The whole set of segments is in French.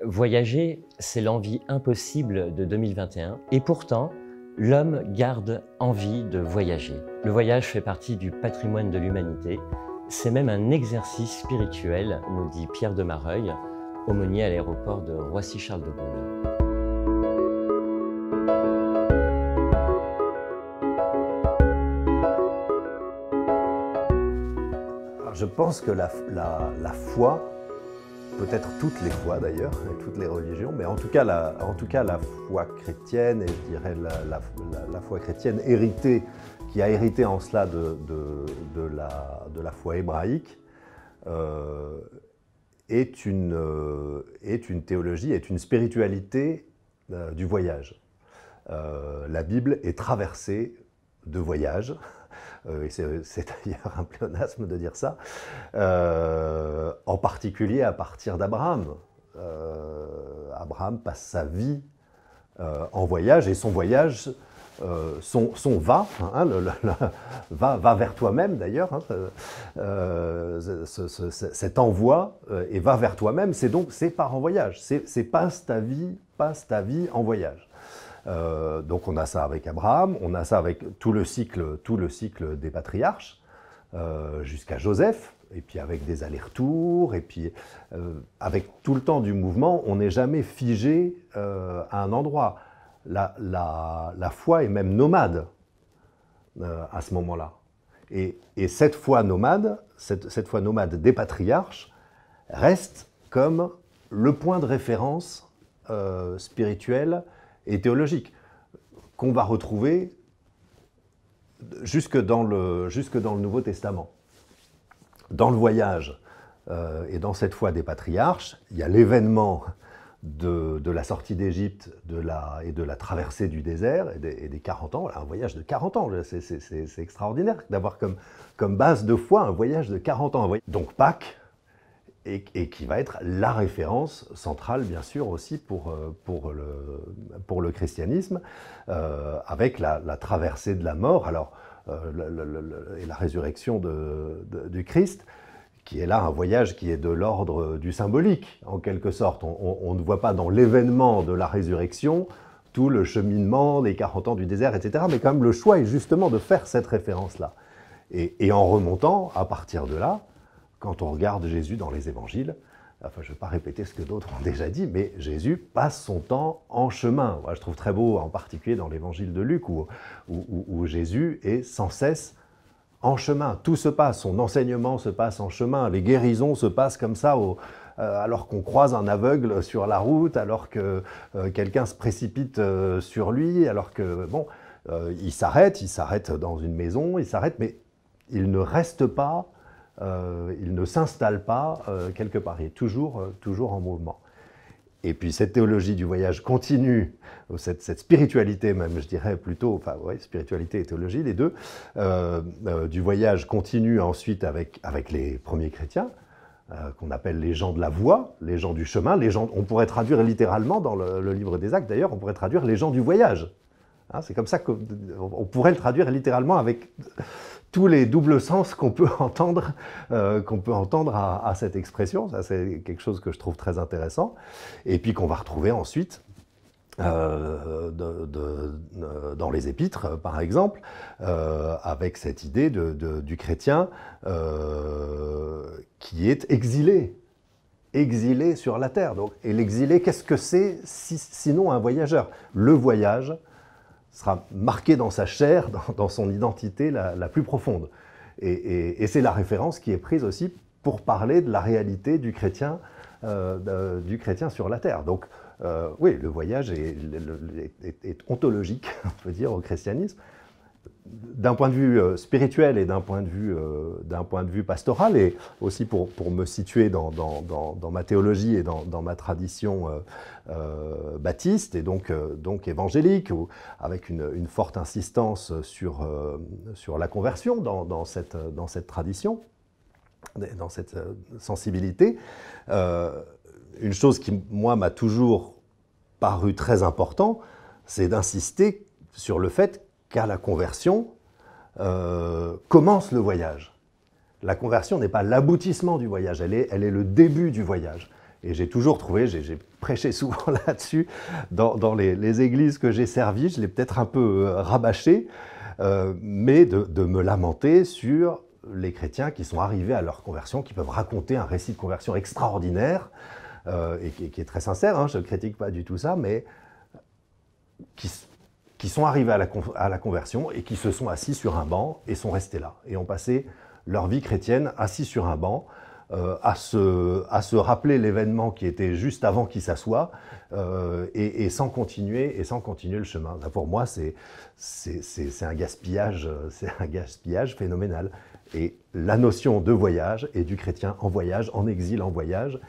Voyager, c'est l'envie impossible de 2021 et pourtant, l'homme garde envie de voyager. Le voyage fait partie du patrimoine de l'humanité. C'est même un exercice spirituel, nous dit Pierre de Mareuil, aumônier à l'aéroport de Roissy-Charles de Gaulle. Je pense que la foi, peut-être toutes les foi d'ailleurs, et toutes les religions, mais en tout cas la foi chrétienne, et je dirais la foi chrétienne héritée, qui a hérité en cela de la foi hébraïque, est une théologie, est une spiritualité du voyage. La Bible est traversée de voyages. Et c'est d'ailleurs un pléonasme de dire ça, en particulier à partir d'Abraham. Abraham passe sa vie en voyage, et son voyage, son va, hein, va vers toi-même d'ailleurs, hein, cet envoi, et va vers toi-même, c'est part en voyage, c'est passe ta vie en voyage. Donc on a ça avec Abraham, on a ça avec tout le cycle des patriarches, jusqu'à Joseph, et puis avec des allers-retours, et puis avec tout le temps du mouvement, on n'est jamais figé à un endroit. La foi est même nomade à ce moment-là. Et cette foi nomade des patriarches reste comme le point de référence spirituel et théologique, qu'on va retrouver jusque dans le Nouveau Testament. Dans le voyage et dans cette foi des patriarches, il y a l'événement de la sortie d'Égypte et de la traversée du désert et des 40 ans, un voyage de 40 ans, c'est extraordinaire d'avoir comme base de foi un voyage de 40 ans. Donc Pâques, et qui va être la référence centrale, bien sûr, aussi pour le christianisme, avec la traversée de la mort, et la résurrection du Christ, qui est là un voyage qui est de l'ordre du symbolique, en quelque sorte. On ne voit pas dans l'événement de la résurrection tout le cheminement des 40 ans du désert, etc., mais quand même le choix est justement de faire cette référence-là. Et en remontant, à partir de là, quand on regarde Jésus dans les évangiles, enfin je ne vais pas répéter ce que d'autres ont déjà dit, mais Jésus passe son temps en chemin. Moi, je trouve très beau, en particulier dans l'évangile de Luc, où Jésus est sans cesse en chemin. Tout se passe, son enseignement se passe en chemin, les guérisons se passent comme ça, alors qu'on croise un aveugle sur la route, alors que quelqu'un se précipite sur lui, alors que, bon, il s'arrête dans une maison, mais il ne reste pas, il ne s'installe pas quelque part, il est toujours en mouvement. Et puis cette théologie du voyage continue, cette spiritualité même, je dirais plutôt, enfin oui, spiritualité et théologie, les deux, du voyage continue ensuite avec les premiers chrétiens, qu'on appelle les gens de la voie, les gens du chemin, on pourrait traduire littéralement dans le livre des Actes d'ailleurs, on pourrait traduire les gens du voyage. Hein, c'est comme ça qu'on pourrait le traduire littéralement avec tous les doubles sens qu'on peut entendre, à cette expression. Ça, c'est quelque chose que je trouve très intéressant. Et puis qu'on va retrouver ensuite dans les épîtres, par exemple, avec cette idée du chrétien qui est exilé sur la terre. Donc, et l'exilé, qu'est-ce que c'est sinon un voyageur? Le voyage sera marqué dans sa chair, dans son identité la plus profonde. Et c'est la référence qui est prise aussi pour parler de la réalité du chrétien sur la terre. Donc oui, le voyage est ontologique, on peut dire, au christianisme, d'un point de vue spirituel et d'un point de vue pastoral, et aussi pour me situer dans ma théologie et dans ma tradition baptiste et donc évangélique, avec une forte insistance sur la conversion dans cette tradition, dans cette sensibilité. Une chose qui, moi, m'a toujours paru très important, c'est d'insister sur le fait qu'à la conversion commence le voyage. La conversion n'est pas l'aboutissement du voyage, elle est le début du voyage. Et j'ai toujours trouvé, j'ai prêché souvent là-dessus, dans les églises que j'ai servies, je l'ai peut-être un peu rabâché, mais de me lamenter sur les chrétiens qui sont arrivés à leur conversion, qui peuvent raconter un récit de conversion extraordinaire, et qui est très sincère, hein, je ne critique pas du tout ça, mais qui sont arrivés à la conversion et qui se sont assis sur un banc et sont restés là, et ont passé leur vie chrétienne assis sur un banc, à se rappeler l'événement qui était juste avant qu'ils s'assoient, et sans continuer le chemin. Là, pour moi, c'est un gaspillage phénoménal. Et la notion de voyage et du chrétien en voyage, en exil en voyage,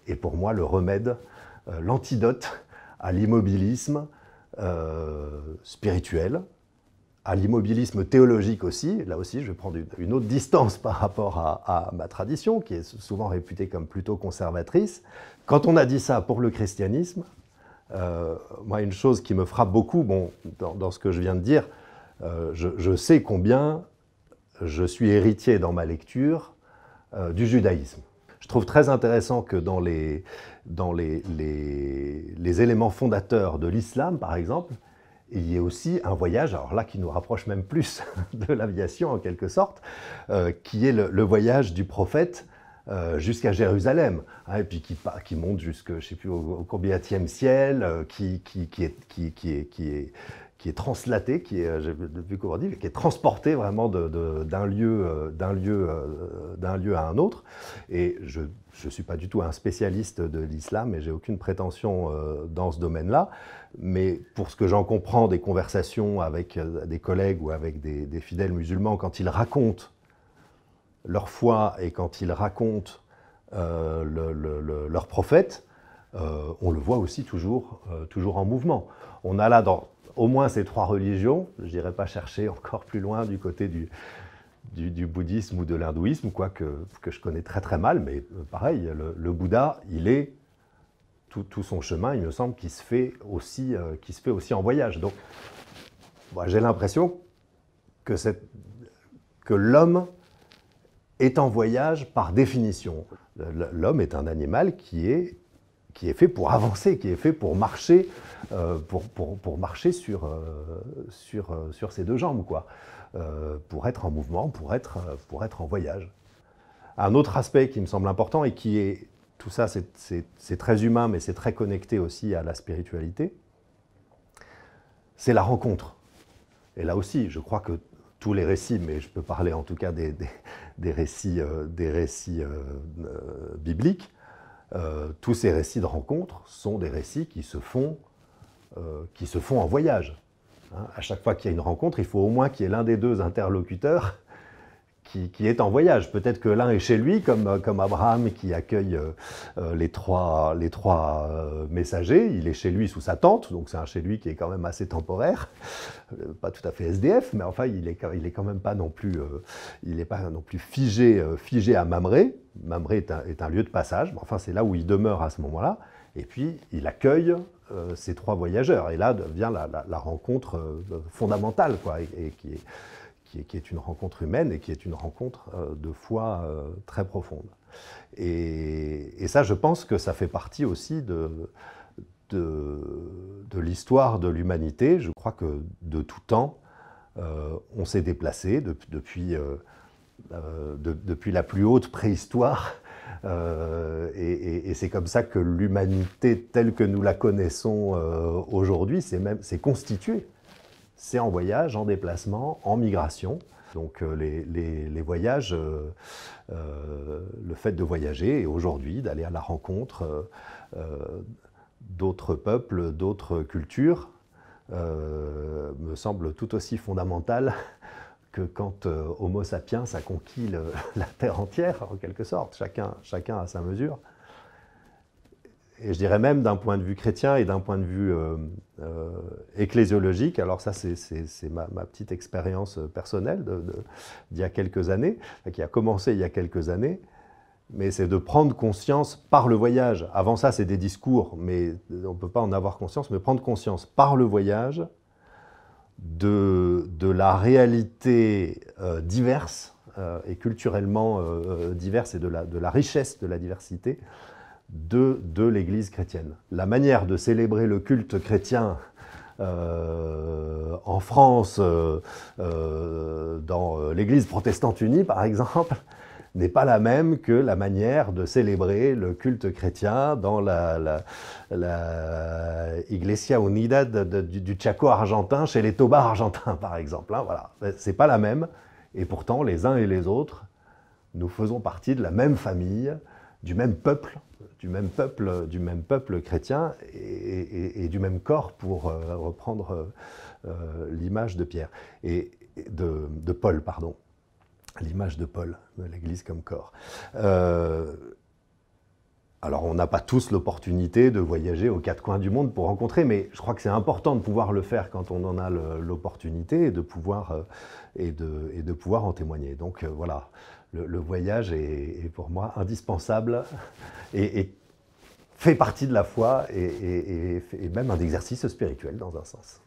est pour moi le remède, l'antidote à l'immobilisme spirituel, à l'immobilisme théologique aussi. Là aussi, je vais prendre une autre distance par rapport à ma tradition, qui est souvent réputée comme plutôt conservatrice. Quand on a dit ça pour le christianisme, moi, une chose qui me frappe beaucoup, bon, dans ce que je viens de dire, je sais combien je suis héritier dans ma lecture du judaïsme. Je trouve très intéressant que dans les éléments fondateurs de l'islam, par exemple, il y ait aussi un voyage, alors là qui nous rapproche même plus de l'aviation en quelque sorte, qui est le voyage du prophète jusqu'à Jérusalem, hein, et puis qui monte jusqu'au, je sais plus, au combienième ciel, qui est translaté, qui est transporté vraiment d'un lieu à un autre. Et je ne suis pas du tout un spécialiste de l'islam et j'ai aucune prétention dans ce domaine-là. Mais pour ce que j'en comprends des conversations avec des collègues ou avec des fidèles musulmans, quand ils racontent leur foi et quand ils racontent leur prophète, on le voit aussi toujours en mouvement. On a là au moins ces trois religions, je n'irai pas chercher encore plus loin du côté du bouddhisme ou de l'hindouisme, que je connais très très mal, mais pareil, le Bouddha, il est tout son chemin, il me semble, qui se fait aussi en voyage. Donc, moi, j'ai l'impression que l'homme est en voyage par définition. L'homme est un animal qui est fait pour avancer, qui est fait pour marcher, pour marcher sur ses deux jambes, quoi. Pour être en mouvement, pour être en voyage. Un autre aspect qui me semble important et qui est, tout ça c'est très humain, mais c'est très connecté aussi à la spiritualité, c'est la rencontre. Et là aussi, je crois que tous les récits, mais je peux parler en tout cas des récits bibliques, tous ces récits de rencontres sont des récits qui se font en voyage. Hein, à chaque fois qu'il y a une rencontre, il faut au moins qu'il y ait l'un des deux interlocuteurs qui est en voyage. Peut-être que l'un est chez lui, comme Abraham qui accueille les trois messagers. Il est chez lui sous sa tente, donc c'est un chez lui qui est quand même assez temporaire, pas tout à fait SDF, mais enfin il est quand même pas non plus, figé à Mamré. Mamré est un lieu de passage, mais enfin c'est là où il demeure à ce moment-là. Et puis il accueille ces trois voyageurs. Et là vient la rencontre fondamentale, quoi, et qui est une rencontre humaine et qui est une rencontre de foi très profonde. Et ça, je pense que ça fait partie aussi de l'histoire de l'humanité. Je crois que de tout temps, on s'est déplacé depuis la plus haute préhistoire. Et c'est comme ça que l'humanité telle que nous la connaissons aujourd'hui s'est constituée. C'est en voyage, en déplacement, en migration. Donc les voyages, le fait de voyager et aujourd'hui d'aller à la rencontre d'autres peuples, d'autres cultures, me semble tout aussi fondamental que quand Homo sapiens a conquis la Terre entière, en quelque sorte, chacun à sa mesure. Et je dirais même d'un point de vue chrétien et d'un point de vue ecclésiologique, alors ça c'est ma petite expérience personnelle d'il y a quelques années, qui a commencé il y a quelques années, mais c'est de prendre conscience par le voyage. Avant ça c'est des discours, mais on ne peut pas en avoir conscience, mais prendre conscience par le voyage de la réalité diverse et culturellement diverse et de la richesse de la diversité de l'Église chrétienne. La manière de célébrer le culte chrétien en France, dans l'Église protestante unie, par exemple, n'est pas la même que la manière de célébrer le culte chrétien dans la Iglesia Unida du Chaco argentin, chez les Toba argentins, par exemple. Hein, voilà. C'est pas la même, et pourtant, les uns et les autres, nous faisons partie de la même famille, du même peuple chrétien et du même corps, pour reprendre l'image de Pierre, et de Paul, pardon. L'image de Paul, de l'Église comme corps. Alors, on n'a pas tous l'opportunité de voyager aux quatre coins du monde pour rencontrer, mais je crois que c'est important de pouvoir le faire quand on en a l'opportunité, et de pouvoir en témoigner. Donc voilà, le voyage est pour moi indispensable et fait partie de la foi, et même un exercice spirituel dans un sens.